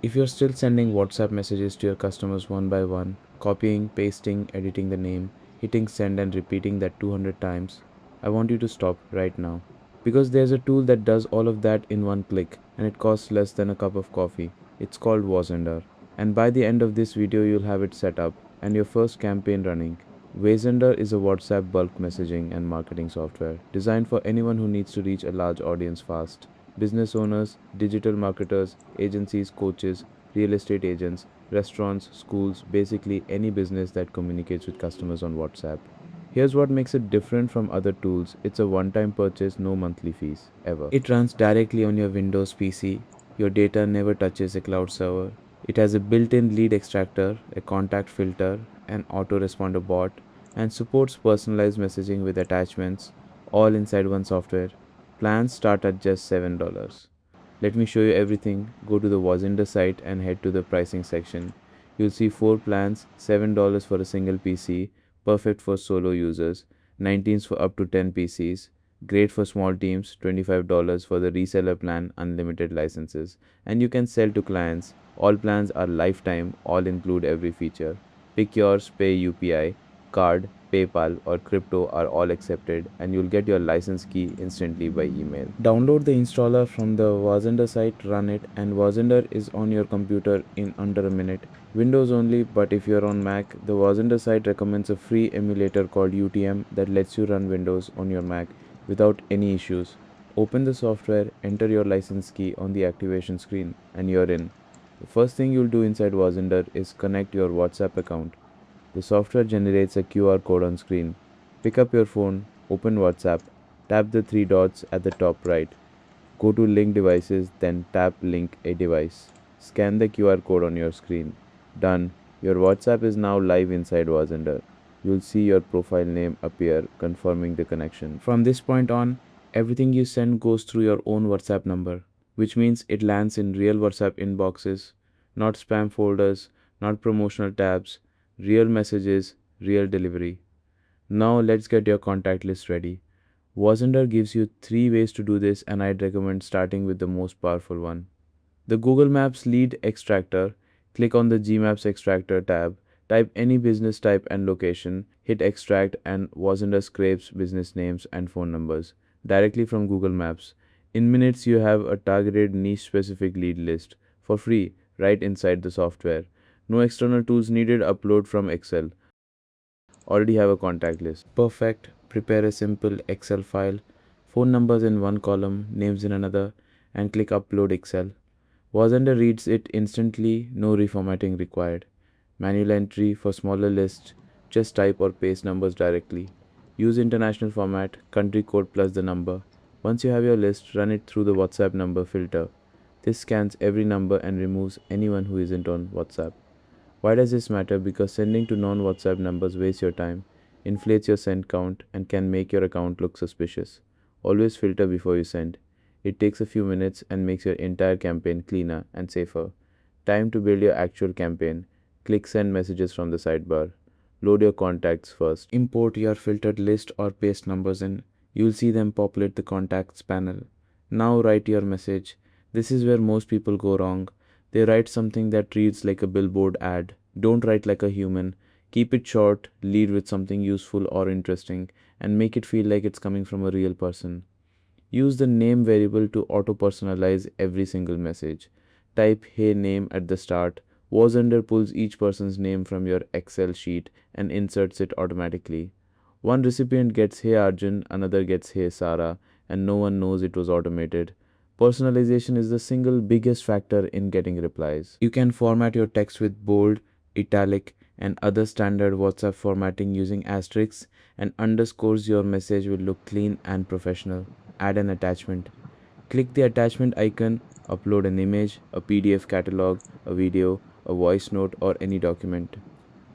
If you're still sending WhatsApp messages to your customers one by one, copying, pasting, editing the name, hitting send and repeating that 200 times, I want you to stop right now. Because there's a tool that does all of that in one click and it costs less than a cup of coffee. It's called WASender. And by the end of this video, you'll have it set up and your first campaign running. WASender is a WhatsApp bulk messaging and marketing software designed for anyone who needs to reach a large audience fast. Business owners, digital marketers, agencies, coaches, real estate agents, restaurants, schools, basically any business that communicates with customers on WhatsApp. Here's what makes it different from other tools. It's a one-time purchase, no monthly fees, ever. It runs directly on your Windows PC. Your data never touches a cloud server. It has a built-in lead extractor, a contact filter, an autoresponder bot, and supports personalized messaging with attachments, all inside one software. Plans start at just $7. Let me show you everything. Go to the WASender site and head to the pricing section. You'll see 4 plans, $7 for a single PC, perfect for solo users, 19s for up to 10 PCs, great for small teams, $25 for the reseller plan, unlimited licenses, and you can sell to clients. All plans are lifetime, all include every feature. Pick yours, pay UPI, card, PayPal, or crypto are all accepted, and you'll get your license key instantly by email. Download the installer from the WASender site, run it, and WASender is on your computer in under a minute. Windows only, but if you're on Mac, the WASender site recommends a free emulator called UTM that lets you run Windows on your Mac without any issues. Open the software, enter your license key on the activation screen, and you're in. The first thing you'll do inside WASender is connect your WhatsApp account. The software generates a QR code on screen. Pick up your phone, open WhatsApp, tap the 3 dots at the top right. Go to Link Devices, then tap Link a device. Scan the QR code on your screen. Done. Your WhatsApp is now live inside WASender. You'll see your profile name appear, confirming the connection. From this point on, everything you send goes through your own WhatsApp number, which means it lands in real WhatsApp inboxes, not spam folders, not promotional tabs, real messages, real delivery. Now let's get your contact list ready. WASender gives you 3 ways to do this, and I'd recommend starting with the most powerful one. The Google Maps lead extractor. Click on the GMaps extractor tab, type any business type and location, hit extract, and WASender scrapes business names and phone numbers directly from Google Maps. In minutes, you have a targeted niche specific lead list for free right inside the software. No external tools needed, upload from Excel. Already have a contact list. Perfect. Prepare a simple Excel file, phone numbers in one column, names in another, and click upload Excel. WASender reads it instantly, no reformatting required. Manual entry for smaller lists, just type or paste numbers directly. Use international format, country code plus the number. Once you have your list, run it through the WhatsApp number filter. This scans every number and removes anyone who isn't on WhatsApp. Why does this matter? Because sending to non-WhatsApp numbers wastes your time, inflates your send count, and can make your account look suspicious. Always filter before you send. It takes a few minutes and makes your entire campaign cleaner and safer. Time to build your actual campaign. Click send messages from the sidebar. Load your contacts first. Import your filtered list or paste numbers in. You'll see them populate the contacts panel. Now write your message. This is where most people go wrong. They write something that reads like a billboard ad. Don't write like a human. Keep it short, lead with something useful or interesting, and make it feel like it's coming from a real person. Use the name variable to auto-personalize every single message. Type "Hey name" at the start. WASender pulls each person's name from your Excel sheet and inserts it automatically. One recipient gets "Hey Arjun," another gets "Hey Sarah," and no one knows it was automated. Personalization is the single biggest factor in getting replies. You can format your text with bold, italic, and other standard WhatsApp formatting using asterisks and underscores. Your message will look clean and professional. Add an attachment. Click the attachment icon, upload an image, a PDF catalog, a video, a voice note, or any document.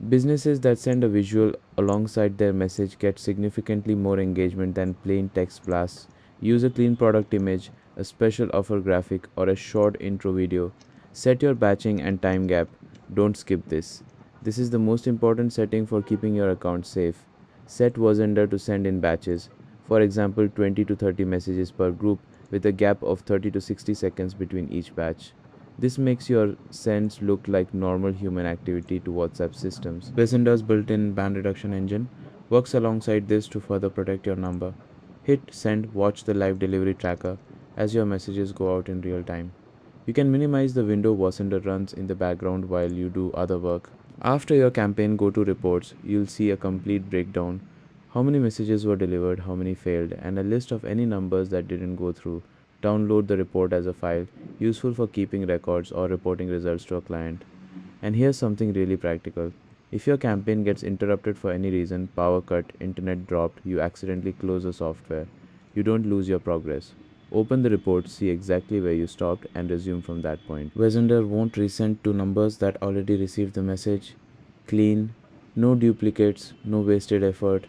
Businesses that send a visual alongside their message get significantly more engagement than plain text blasts. Use a clean product image, a special offer graphic, or a short intro video. Set your batching and time gap. Don't skip this. This is the most important setting for keeping your account safe. Set WASender to send in batches. For example, 20 to 30 messages per group with a gap of 30 to 60 seconds between each batch. This makes your sends look like normal human activity to WhatsApp systems. WASender's built-in ban reduction engine works alongside this to further protect your number. Hit send, watch the live delivery tracker as your messages go out in real time. You can minimize the window WASender runs in the background while you do other work. After your campaign go to reports, you'll see a complete breakdown: how many messages were delivered, how many failed, and a list of any numbers that didn't go through. Download the report as a file, useful for keeping records or reporting results to a client. And here's something really practical. If your campaign gets interrupted for any reason, power cut, internet dropped, you accidentally close the software, you don't lose your progress. Open the report, see exactly where you stopped, and resume from that point. WASender won't resend to numbers that already received the message. Clean, no duplicates, no wasted effort.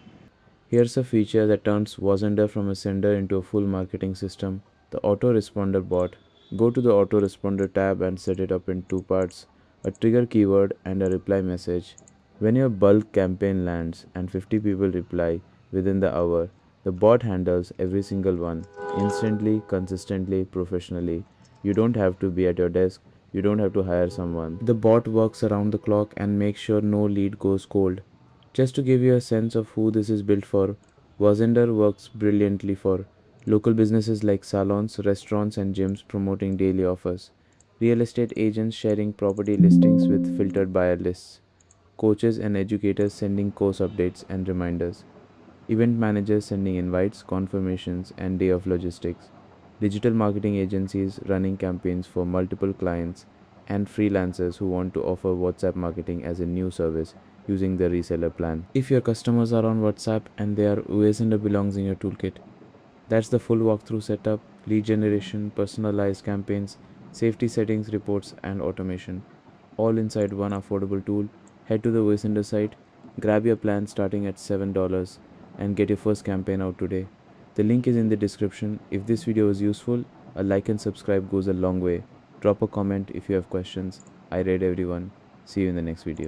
Here's a feature that turns WASender from a sender into a full marketing system: the autoresponder bot. Go to the autoresponder tab and set it up in two parts: a trigger keyword and a reply message. When your bulk campaign lands and 50 people reply within the hour, the bot handles every single one instantly, consistently, professionally. You don't have to be at your desk, you don't have to hire someone. The bot works around the clock and makes sure no lead goes cold. Just to give you a sense of who this is built for, WASender works brilliantly for local businesses like salons, restaurants, and gyms promoting daily offers, real estate agents sharing property listings with filtered buyer lists, coaches and educators sending course updates and reminders, event managers sending invites, confirmations, and day of logistics, digital marketing agencies running campaigns for multiple clients, and freelancers who want to offer WhatsApp marketing as a new service using the reseller plan. If your customers are on WhatsApp and their WASender belongs in your toolkit, that's the full walkthrough setup: lead generation, personalized campaigns, safety settings, reports, and automation, all inside one affordable tool. Head to the WASender site, grab your plan starting at $7, and get your first campaign out today. The link is in the description. If this video was useful, a like and subscribe goes a long way. Drop a comment if you have questions. I read everyone. See you in the next video.